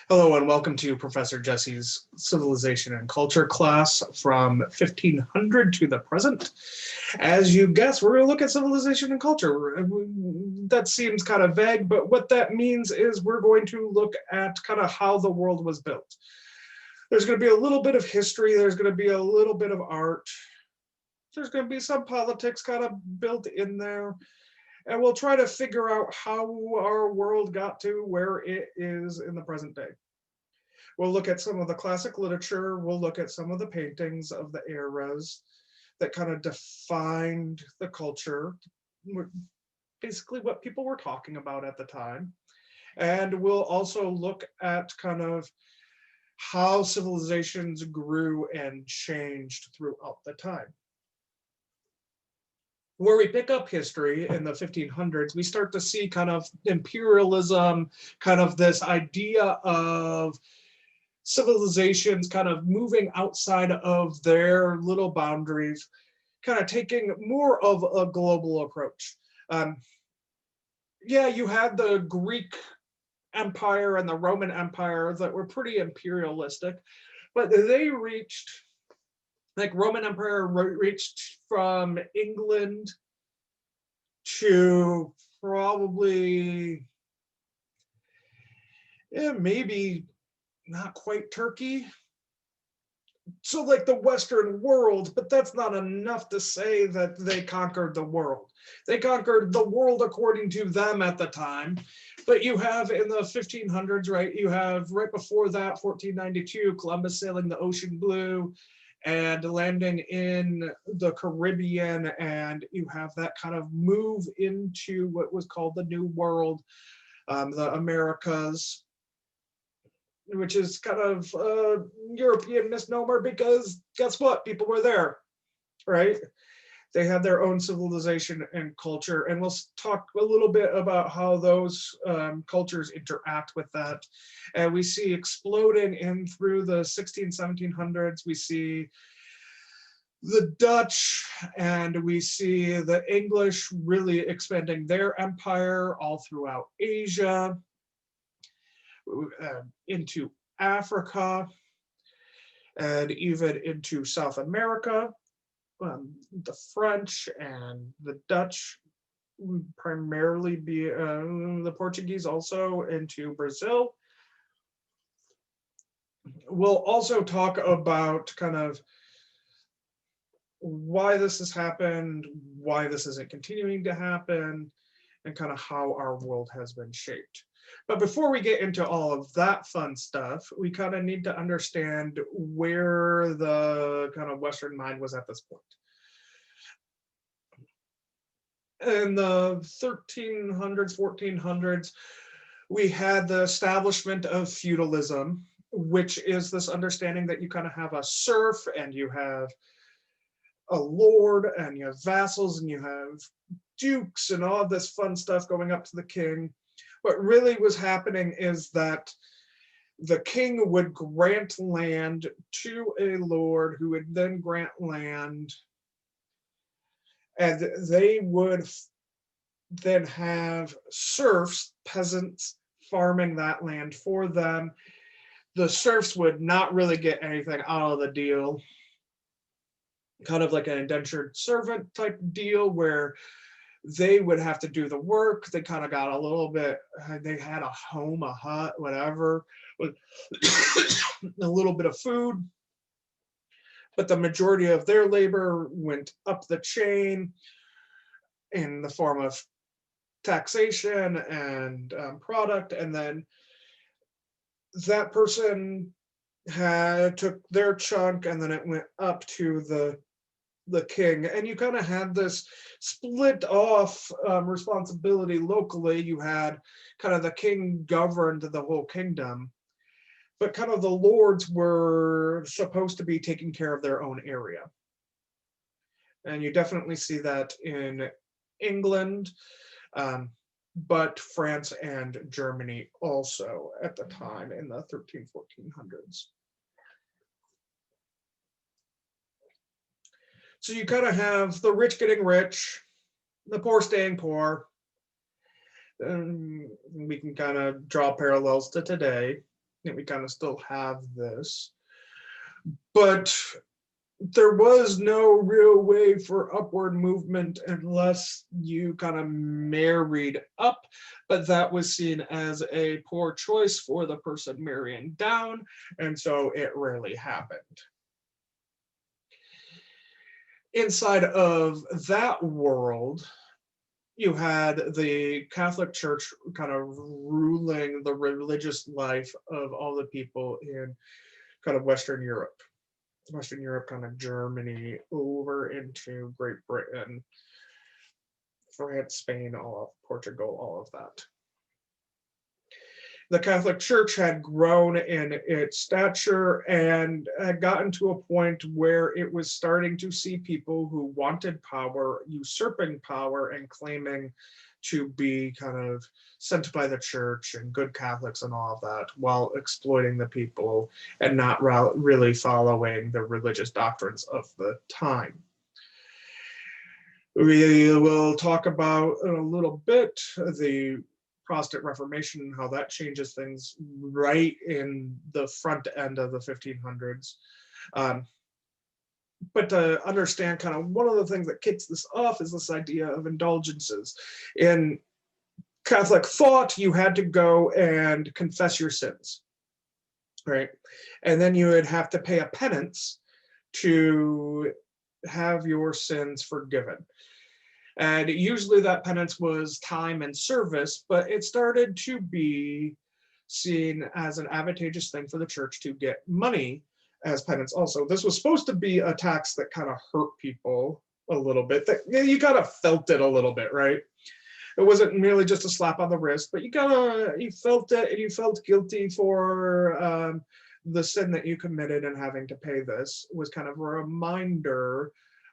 Hello and welcome to Professor Jesse's Civilization and Culture class from 1500 to the present. As you guess, we're going to look at civilization and culture. That seems kind of vague, but what that means is we're going to look at kind of how the world was built. There's going to be a little bit of history, there's going to be a little bit of art, there's going to be some politics kind of built in there. And we'll try to figure out how our world got to where it is in the present day. We'll look at some of the classic literature. We'll look at some of the paintings of the eras that kind of defined the culture, basically what people were talking about at the time. And we'll also look at kind of how civilizations grew and changed throughout the time. Where we pick up history in the 1500s, we start to see kind of imperialism, kind of this idea of civilizations kind of moving outside of their little boundaries, kind of taking more of a global approach. Yeah, you had the Greek Empire and the Roman Empire that were pretty imperialistic, but they reached, like Roman Empire reached from England to probably, maybe not quite Turkey. So like the Western world, but that's not enough to say that they conquered the world. They conquered the world according to them at the time. But you have in the 1500s, right? You have right before that, 1492, Columbus sailing the ocean blue and landing in the Caribbean, and you have that kind of move into what was called the New World, the Americas, which is kind of a European misnomer because guess what? People were there, right? They had their own civilization and culture. And we'll talk a little bit about how those cultures interact with that. And we see exploding in through the 1700s, we see the Dutch and we see the English really expanding their empire all throughout Asia, into Africa, and even into South America. The French and the Dutch would primarily be the Portuguese also into Brazil. We'll also talk about kind of why this has happened, why this isn't continuing to happen, and kind of how our world has been shaped. But before we get into all of that fun stuff, we kind of need to understand where the kind of Western mind was at this point. In the 1300s, 1400s, we had the establishment of feudalism, which is this understanding that you kind of have a serf and you have a lord and you have vassals and you have dukes and all of this fun stuff going up to the king. What really was happening is that the king would grant land to a lord who would then grant land, and they would then have serfs, peasants, farming that land for them. The serfs would not really get anything out of the deal, kind of like an indentured servant type deal where they would have to do the work. They kind of got a little bit, they had a home, a hut, whatever, with a little bit of food. But the majority of their labor went up the chain in the form of taxation and product. And then that person took their chunk and then it went up to the king, and you kind of had this split off responsibility locally. You had kind of the king governed the whole kingdom, but kind of the lords were supposed to be taking care of their own area. And you definitely see that in England, but France and Germany also at the time in the 1400s. So you kind of have the rich getting rich, the poor staying poor. We can kind of draw parallels to today. And we kind of still have this. But there was no real way for upward movement unless you kind of married up, but that was seen as a poor choice for the person marrying down, and so it rarely happened. Inside of that world, you had the Catholic Church kind of ruling the religious life of all the people in kind of Western Europe. Western Europe, kind of Germany, over into Great Britain, France, Spain, all of Portugal, all of that. The Catholic Church had grown in its stature and had gotten to a point where it was starting to see people who wanted power, usurping power and claiming to be kind of sent by the church and good Catholics and all of that, while exploiting the people and not really following the religious doctrines of the time. We will talk about in a little bit the Protestant Reformation and how that changes things right in the front end of the 1500s. But to understand kind of one of the things that kicks this off is this idea of indulgences. In Catholic thought, you had to go and confess your sins, right? And then you would have to pay a penance to have your sins forgiven. And usually that penance was time and service, but it started to be seen as an advantageous thing for the church to get money as penance also. This was supposed to be a tax that kind of hurt people a little bit, that you kind of felt it a little bit, right? It wasn't merely just a slap on the wrist, but you felt it, and you felt guilty for the sin that you committed, and having to pay this was kind of a reminder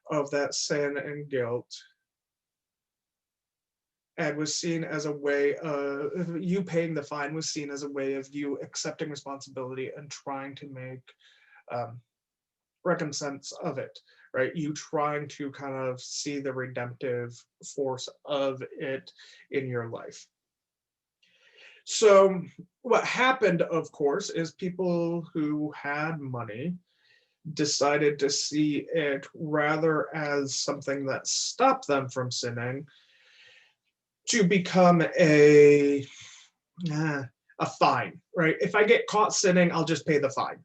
of that sin and guilt, and was seen as a way of you paying the fine was seen as a way of you accepting responsibility and trying to make recompense of it, right? You trying to kind of see the redemptive force of it in your life. So what happened, of course, is people who had money decided to see it rather as something that stopped them from sinning, to become a fine, right? If I get caught sinning, I'll just pay the fine,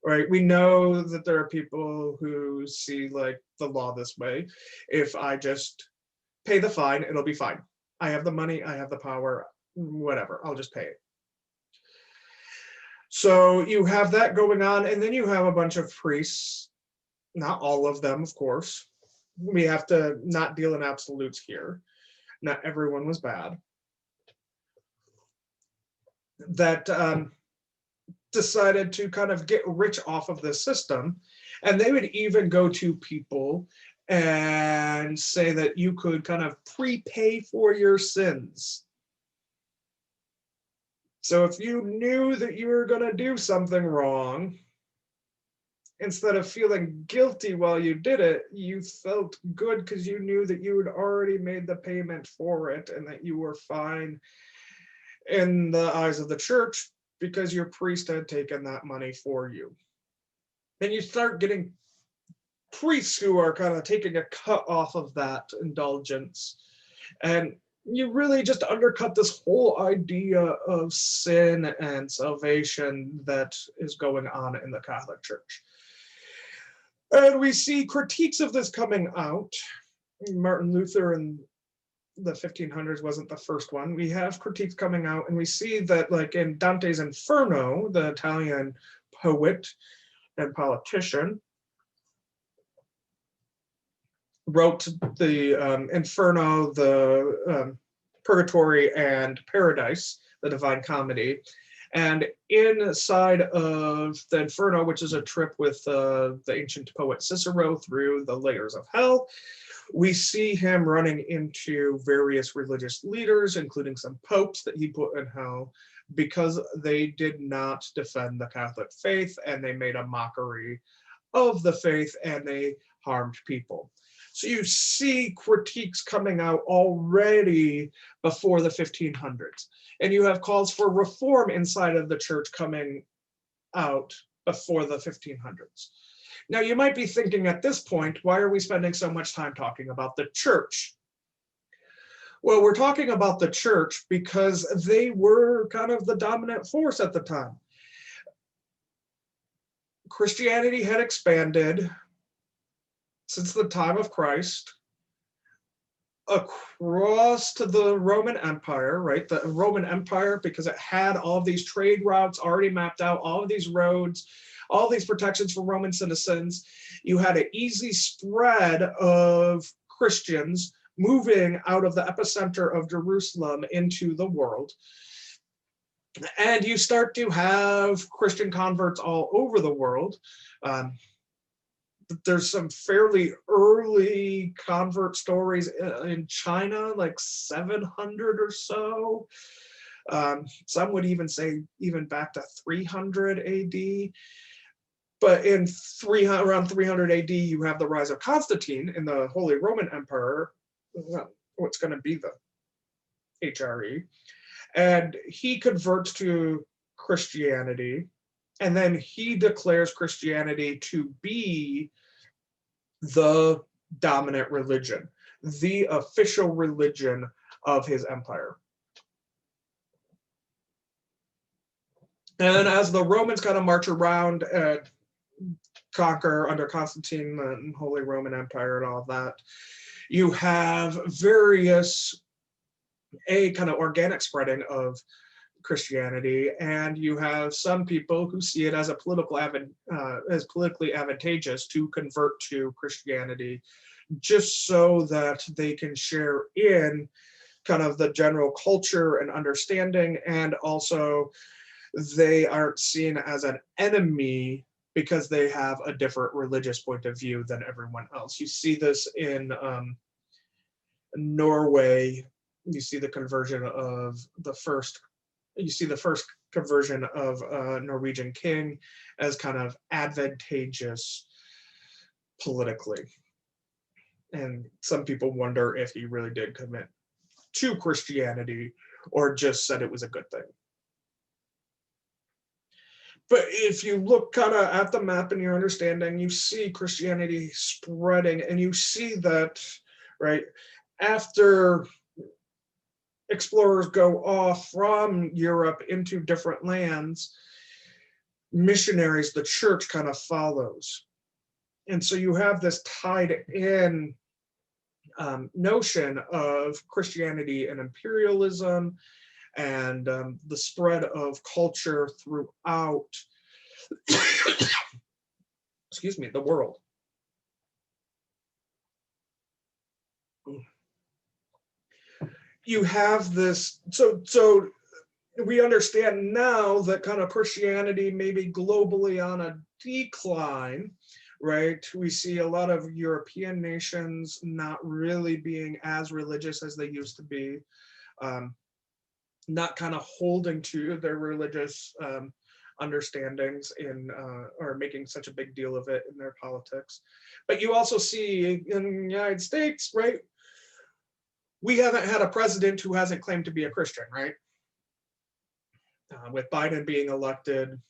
right? We know that there are people who see like the law this way. If I just pay the fine, it'll be fine. I have the money, I have the power, whatever, I'll just pay it. So you have that going on, and then you have a bunch of priests, not all of them, of course. We have to not deal in absolutes here. Not everyone was bad, that decided to kind of get rich off of this system. And they would even go to people and say that you could kind of prepay for your sins. So if you knew that you were going to do something wrong, instead of feeling guilty while you did it, you felt good because you knew that you had already made the payment for it and that you were fine in the eyes of the church because your priest had taken that money for you. And you start getting priests who are kind of taking a cut off of that indulgence. And you really just undercut this whole idea of sin and salvation that is going on in the Catholic Church. And we see critiques of this coming out. Martin Luther in the 1500s wasn't the first one. We have critiques coming out, and we see that, like in Dante's Inferno, the Italian poet and politician wrote the Inferno, the Purgatory and Paradise, the Divine Comedy. And inside of the Inferno, which is a trip with the ancient poet Cicero through the layers of hell, we see him running into various religious leaders, including some popes that he put in hell because they did not defend the Catholic faith, and they made a mockery of the faith, and they harmed people. So you see critiques coming out already before the 1500s. And you have calls for reform inside of the church coming out before the 1500s. Now, you might be thinking at this point, why are we spending so much time talking about the church? Well, we're talking about the church because they were kind of the dominant force at the time. Christianity had expanded since the time of Christ across to the Roman Empire, right? The Roman Empire, because it had all of these trade routes already mapped out, all of these roads, all these protections for Roman citizens. You had an easy spread of Christians moving out of the epicenter of Jerusalem into the world. And you start to have Christian converts all over the world. There's some fairly early convert stories in China, like 700 or so. Some would even say even back to 300 AD. But in around 300 AD, you have the rise of Constantine in the Holy Roman Empire, what's going to be the HRE. And he converts to Christianity, and then he declares Christianity to be the dominant religion, the official religion of his empire. And as the Romans kind of march around and conquer under Constantine and Holy Roman Empire and all of that, you have various kind of organic spreading of Christianity, and you have some people who see it as a as politically advantageous to convert to Christianity, just so that they can share in kind of the general culture and understanding, and also they aren't seen as an enemy because they have a different religious point of view than everyone else. You see this in Norway. You see the conversion of the first conversion of a Norwegian king as kind of advantageous politically. And some people wonder if he really did commit to Christianity or just said it was a good thing. But if you look kind of at the map and your understanding, you see Christianity spreading, and you see that, right, after explorers go off from Europe into different lands, missionaries, the church kind of follows. And so you have this tied in notion of Christianity and imperialism, and the spread of culture throughout excuse me, the world. You have this, so we understand now that kind of Christianity may be globally on a decline, right? We see a lot of European nations not really being as religious as they used to be, not kind of holding to their religious understandings in or making such a big deal of it in their politics. But you also see in the United States, right, we haven't had a president who hasn't claimed to be a Christian, right? With Biden being elected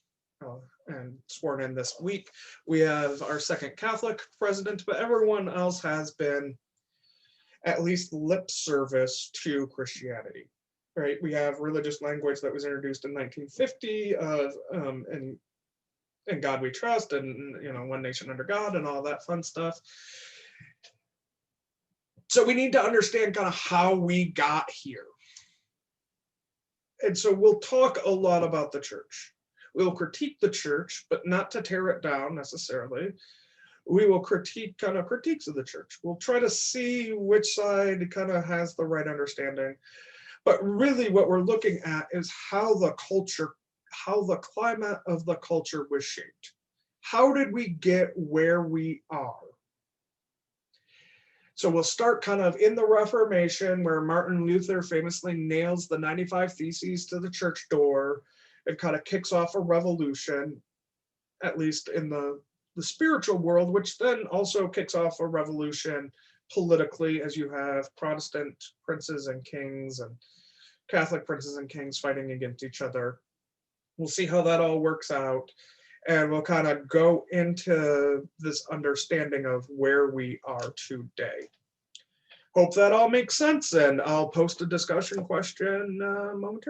and sworn in this week, we have our second Catholic president, but everyone else has been at least lip service to Christianity, right? We have religious language that was introduced in 1950 and "In God We Trust" and "One Nation Under God" and all that fun stuff. So we need to understand kind of how we got here. And so we'll talk a lot about the church. We'll critique the church, but not to tear it down necessarily. We will critique kind of critiques of the church. We'll try to see which side kind of has the right understanding. But really what we're looking at is how the climate of the culture was shaped. How did we get where we are? So we'll start kind of in the Reformation, where Martin Luther famously nails the 95 Theses to the church door and kind of kicks off a revolution, at least in the spiritual world, which then also kicks off a revolution politically, as you have Protestant princes and kings and Catholic princes and kings fighting against each other. We'll see how that all works out. And we'll kind of go into this understanding of where we are today. Hope that all makes sense. And I'll post a discussion question momentarily.